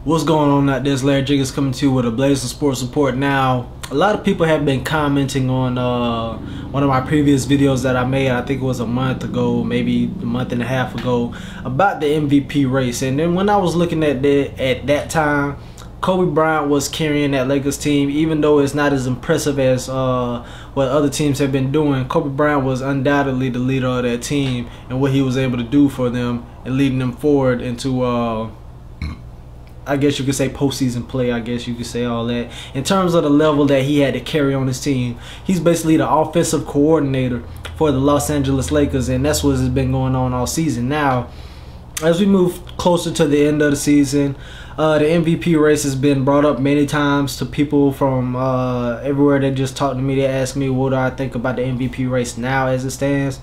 What's going on out there? It's Larry Jiggers coming to you with a Blazing Sports Report. Now, a lot of people have been commenting on one of my previous videos that I made, I think it was a month ago, maybe a month and a half ago, about the MVP race. And then when I was looking at that time, Kobe Bryant was carrying that Lakers team, even though it's not as impressive as what other teams have been doing. Kobe Bryant was undoubtedly the leader of that team and what he was able to do for them and leading them forward into I guess you could say postseason play. I guess you could say all that. In terms of the level that he had to carry on his team, he's basically the offensive coordinator for the Los Angeles Lakers, and that's what has been going on all season. Now, as we move closer to the end of the season, the MVP race has been brought up many times to people from everywhere. They just talk to me. They ask me what do I think about the MVP race now as it stands.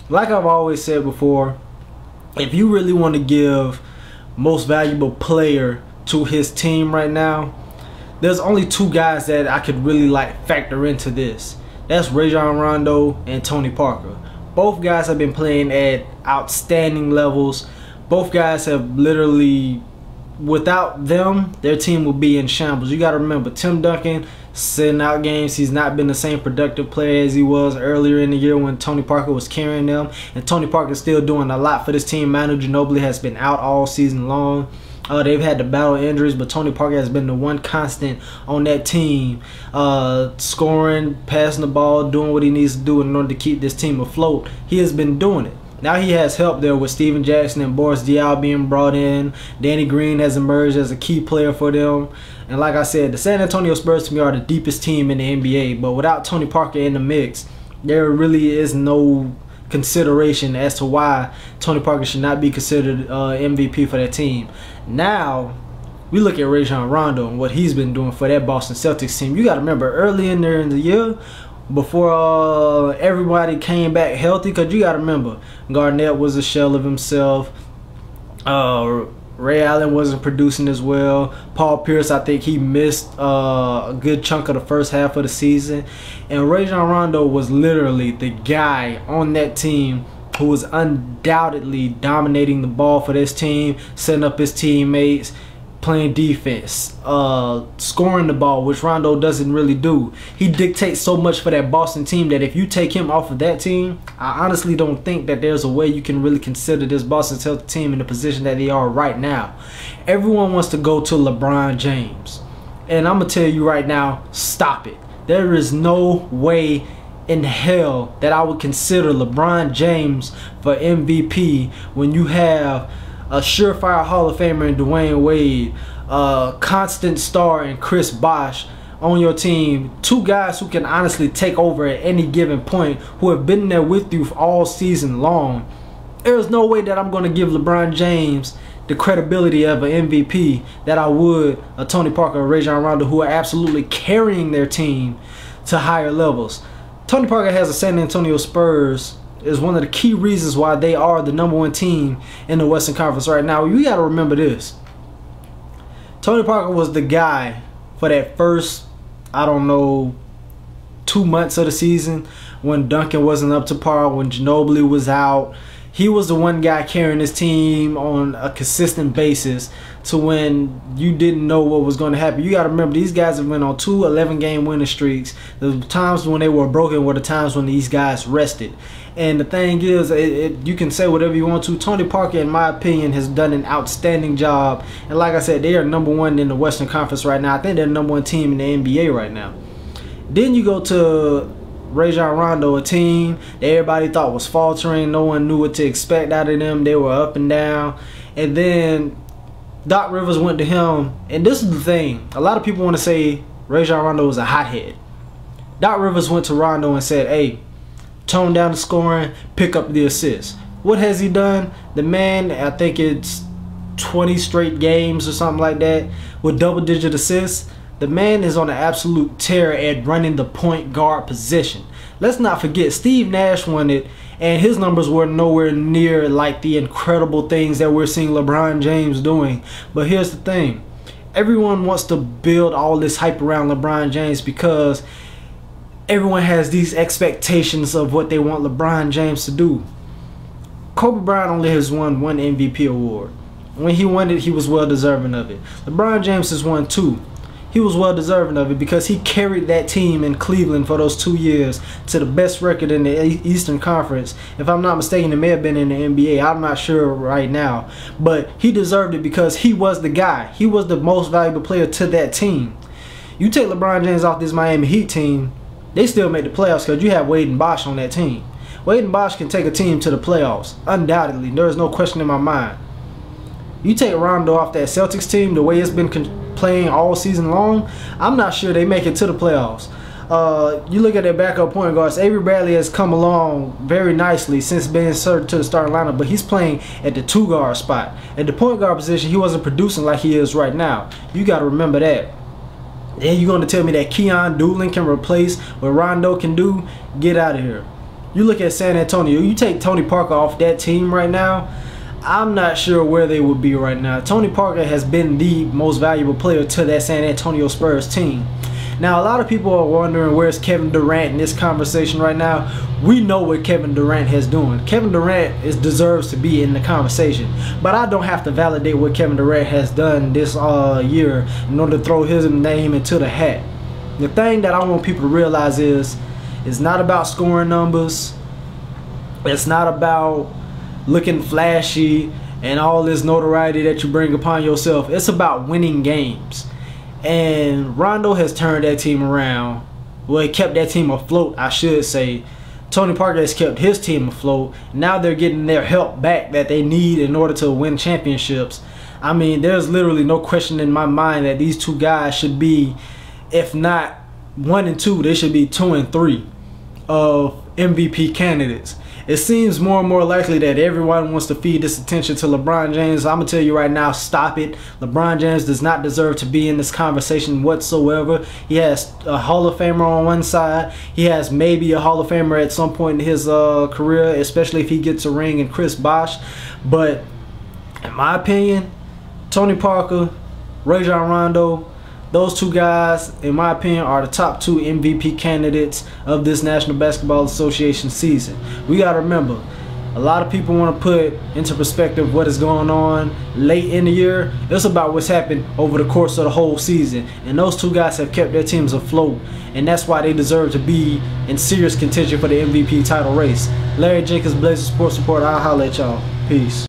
Like I've always said before, if you really want to give most valuable player to his team right now, there's only two guys that I could really factor into this. That's Rajon Rondo and Tony Parker. Both guys have been playing at outstanding levels. Both guys have literally, without them, their team would be in shambles. You got to remember, Tim Duncan sitting out games. He's not been the same productive player as he was earlier in the year when Tony Parker was carrying them. And Tony Parker is still doing a lot for this team. Manu Ginobili has been out all season long. They've had to battle injuries, but Tony Parker has been the one constant on that team, scoring, passing the ball, doing what he needs to do in order to keep this team afloat. He has been doing it. Now he has help there with Steven Jackson and Boris Diaw being brought in. Danny Green has emerged as a key player for them. And like I said, the San Antonio Spurs to me are the deepest team in the NBA. But without Tony Parker in the mix, there really is no consideration as to why Tony Parker should not be considered MVP for that team. Now, we look at Rajon Rondo and what he's been doing for that Boston Celtics team. You got to remember, early in there in the year, before everybody came back healthy, because you got to remember, Garnett was a shell of himself. Ray Allen wasn't producing as well. Paul Pierce, I think he missed a good chunk of the first half of the season. And Rajon Rondo was literally the guy on that team who was undoubtedly dominating the ball for this team, setting up his teammates, playing defense, scoring the ball, which Rondo doesn't really do. He dictates so much for that Boston team that if you take him off of that team, I honestly don't think that there's a way you can really consider this Boston Celtics team in the position that they are right now. Everyone wants to go to LeBron James, and I'm gonna tell you right now, stop it. There is no way in hell that I would consider LeBron James for MVP when you have a surefire Hall of Famer in Dwayne Wade, constant star in Chris Bosh on your team. Two guys who can honestly take over at any given point, who have been there with you all season long. There's no way that I'm going to give LeBron James the credibility of an MVP that I would a Tony Parker or Rajon Rondo, who are absolutely carrying their team to higher levels. Tony Parker has the San Antonio Spurs is one of the key reasons why they are the #1 team in the Western Conference right now. You got to remember this. Tony Parker was the guy for that first, I don't know, 2 months of the season when Duncan wasn't up to par, when Ginobili was out. He was the one guy carrying his team on a consistent basis to when you didn't know what was going to happen. You got to remember, these guys have been on 2 11-game winning streaks. The times when they were broken were the times when these guys rested. And the thing is, you can say whatever you want to. Tony Parker, in my opinion, has done an outstanding job. And like I said, they are #1 in the Western Conference right now. I think they're the #1 team in the NBA right now. Then you go to Rajon Rondo, a team that everybody thought was faltering. No one knew what to expect out of them. They were up and down. And then Doc Rivers went to him. And this is the thing. A lot of people want to say Rajon Rondo was a hothead. Doc Rivers went to Rondo and said, hey, tone down the scoring, pick up the assists. What has he done? The man, I think it's 20 straight games or something like that with double-digit assists. The man is on an absolute tear at running the point guard position. Let's not forget, Steve Nash won it, and his numbers were nowhere near like the incredible things that we're seeing LeBron James doing. But here's the thing. Everyone wants to build all this hype around LeBron James because everyone has these expectations of what they want LeBron James to do. Kobe Bryant only has won one MVP award. When he won it, he was well deserving of it. LeBron James has won 2. He was well deserving of it because he carried that team in Cleveland for those 2 years to the best record in the Eastern Conference. If I'm not mistaken, it may have been in the NBA. I'm not sure right now. But he deserved it because he was the guy. He was the most valuable player to that team. You take LeBron James off this Miami Heat team, they still make the playoffs because you have Wade and Bosh on that team. Wade and Bosh can take a team to the playoffs, undoubtedly. There is no question in my mind. You take Rondo off that Celtics team, the way it's been playing all season long, I'm not sure they make it to the playoffs. You look at their backup point guards. Avery Bradley has come along very nicely since being inserted to the starting lineup, but he's playing at the 2 guard spot. At the point guard position, he wasn't producing like he is right now. You got to remember that. Then you're going to tell me that Keon Doolin can replace what Rondo can do? Get out of here. You look at San Antonio. You take Tony Parker off that team right now, I'm not sure where they would be right now. Tony Parker has been the most valuable player to that San Antonio Spurs team. Now, a lot of people are wondering where's Kevin Durant in this conversation right now. We know what Kevin Durant is doing. Kevin Durant deserves to be in the conversation. But I don't have to validate what Kevin Durant has done this year in order to throw his name into the hat. The thing that I want people to realize is, it's not about scoring numbers. It's not about looking flashy and all this notoriety that you bring upon yourself. It's about winning games. And Rondo has turned that team around. Well, he kept that team afloat, I should say. Tony Parker has kept his team afloat. Now they're getting their help back that they need in order to win championships. I mean, there's literally no question in my mind that these 2 guys should be, if not 1 and 2, they should be 2 and 3 of MVP candidates. It seems more and more likely that everyone wants to feed this attention to LeBron James. I'm going to tell you right now, stop it. LeBron James does not deserve to be in this conversation whatsoever. He has a Hall of Famer on one side. He has maybe a Hall of Famer at some point in his career, especially if he gets a ring, and Chris Bosh. But in my opinion, Tony Parker, Rajon Rondo, those 2 guys, in my opinion, are the top 2 MVP candidates of this National Basketball Association season. We got to remember, a lot of people want to put into perspective what is going on late in the year. It's about what's happened over the course of the whole season. And those 2 guys have kept their teams afloat. And that's why they deserve to be in serious contention for the MVP title race. Larry Jenkins, Blazer Sports Report. I'll holler at y'all. Peace.